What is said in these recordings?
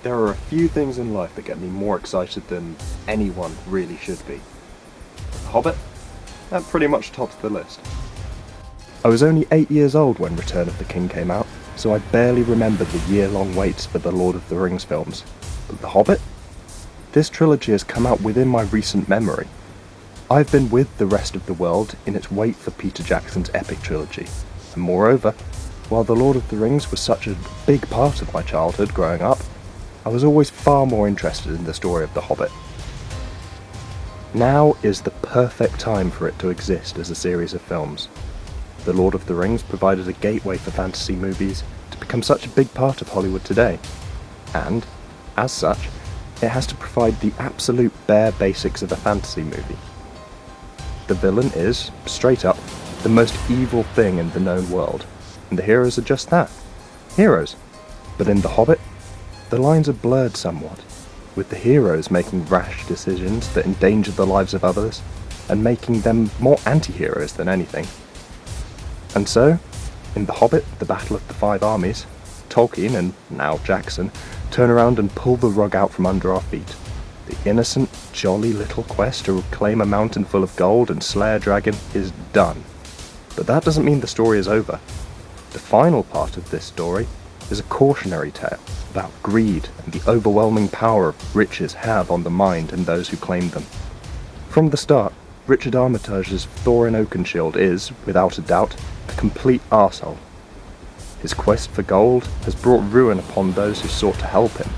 There are a few things in life that get me more excited than anyone really should be. The Hobbit? That pretty much tops the list. I was only 8 years old when Return of the King came out, so I barely remembered the year-long waits for the Lord of the Rings films. But The Hobbit? This trilogy has come out within my recent memory. I've been with the rest of the world in its wait for Peter Jackson's epic trilogy, and moreover, while The Lord of the Rings was such a big part of my childhood growing up, I was always far more interested in the story of The Hobbit. Now is the perfect time for it to exist as a series of films. The Lord of the Rings provided a gateway for fantasy movies to become such a big part of Hollywood today, and, as such, it has to provide the absolute bare basics of a fantasy movie. The villain is, straight up, the most evil thing in the known world, and the heroes are just that, heroes. But in The Hobbit, the lines are blurred somewhat, with the heroes making rash decisions that endanger the lives of others, and making them more anti-heroes than anything. And so, in The Hobbit, the Battle of the Five Armies, Tolkien, and now Jackson, turn around and pull the rug out from under our feet. The innocent, jolly little quest to reclaim a mountain full of gold and slay a dragon is done. But that doesn't mean the story is over. The final part of this story is a cautionary tale about greed and the overwhelming power riches have on the mind and those who claim them. From the start, Richard Armitage's Thorin Oakenshield is, without a doubt, a complete arsehole. His quest for gold has brought ruin upon those who sought to help him,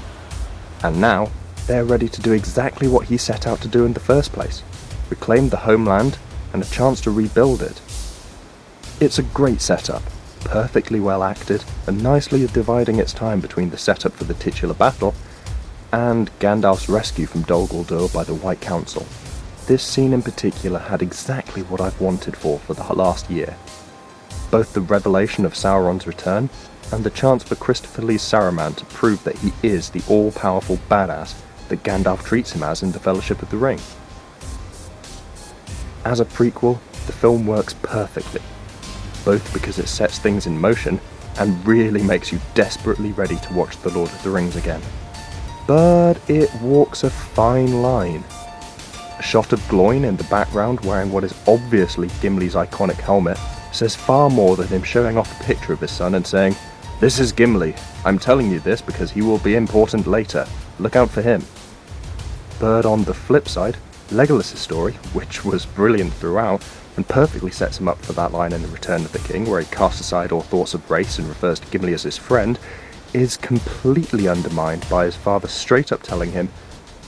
and now they're ready to do exactly what he set out to do in the first place, reclaim the homeland and a chance to rebuild it. It's a great setup, perfectly well acted, and nicely dividing its time between the setup for the titular battle and Gandalf's rescue from Dol Guldur by the White Council. This scene in particular had exactly what I've wanted for the last year. Both the revelation of Sauron's return and the chance for Christopher Lee's Saruman to prove that he is the all-powerful badass that Gandalf treats him as in the Fellowship of the Ring. As a prequel, the film works perfectly, both because it sets things in motion and really makes you desperately ready to watch The Lord of the Rings again. But it walks a fine line. A shot of Gloin in the background wearing what is obviously Gimli's iconic helmet says far more than him showing off a picture of his son and saying, "This is Gimli. I'm telling you this because he will be important later. Look out for him." But on the flip side, Legolas' story, which was brilliant throughout, and perfectly sets him up for that line in The Return of the King where he casts aside all thoughts of race and refers to Gimli as his friend, is completely undermined by his father straight up telling him,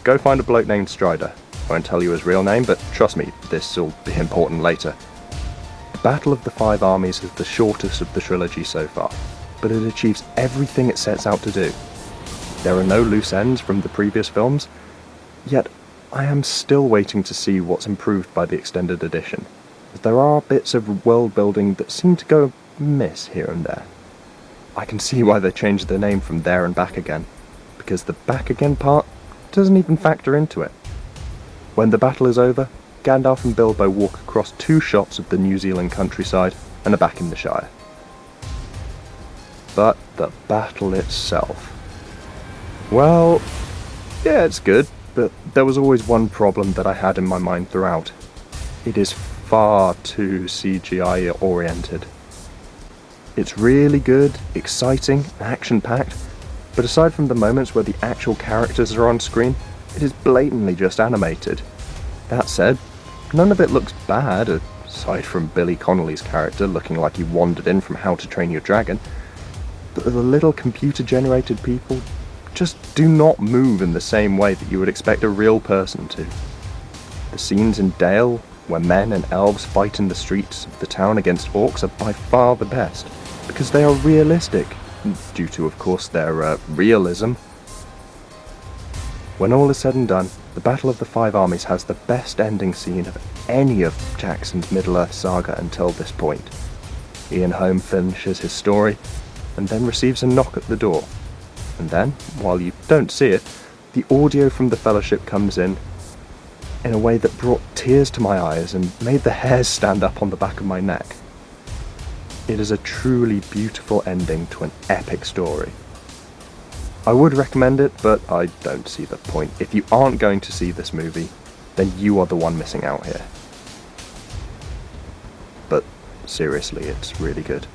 "Go find a bloke named Strider. I won't tell you his real name, but trust me, this will be important later." The Battle of the Five Armies is the shortest of the trilogy so far, but it achieves everything it sets out to do. There are no loose ends from the previous films, yet I am still waiting to see what's improved by the extended edition. There are bits of world building that seem to go amiss here and there. I can see why they changed the name from There and Back Again, because the back again part doesn't even factor into it. When the battle is over, Gandalf and Bilbo walk across 2 shots of the New Zealand countryside and are back in the Shire. But the battle itself, well, yeah, it's good, but there was always one problem that I had in my mind throughout. It is far too CGI oriented. It's really good, exciting, action-packed, but aside from the moments where the actual characters are on screen, it is blatantly just animated. That said, none of it looks bad, aside from Billy Connolly's character looking like he wandered in from How to Train Your Dragon. But the little computer-generated people just do not move in the same way that you would expect a real person to. The scenes in Dale, where men and elves fight in the streets of the town against orcs, are by far the best, because they are realistic, due to, of course, their realism. When all is said and done, the Battle of the Five Armies has the best ending scene of any of Jackson's Middle-earth saga until this point. Ian Holm finishes his story, and then receives a knock at the door. And then, while you don't see it, the audio from the Fellowship comes in a way that brought tears to my eyes and made the hairs stand up on the back of my neck. It is a truly beautiful ending to an epic story. I would recommend it, but I don't see the point. If you aren't going to see this movie, then you are the one missing out here. But seriously, it's really good.